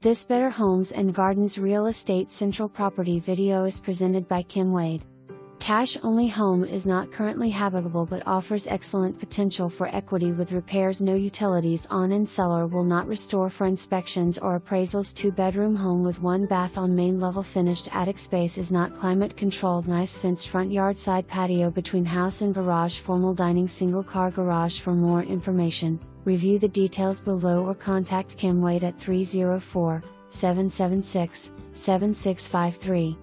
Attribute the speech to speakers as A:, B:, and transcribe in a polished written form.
A: This Better Homes and Gardens Real Estate Central Property video is presented by Kim Wade. Cash-only home is not currently habitable but offers excellent potential for equity with repairs. No utilities on and seller will not restore for inspections or appraisals. 2-bedroom home with 1 bath on main level. Finished attic space is not climate controlled. Nice fenced front yard. Side patio between house and garage. Formal dining. Single car garage. For more information, review the details below or contact Kim Wade at 304-776-7653.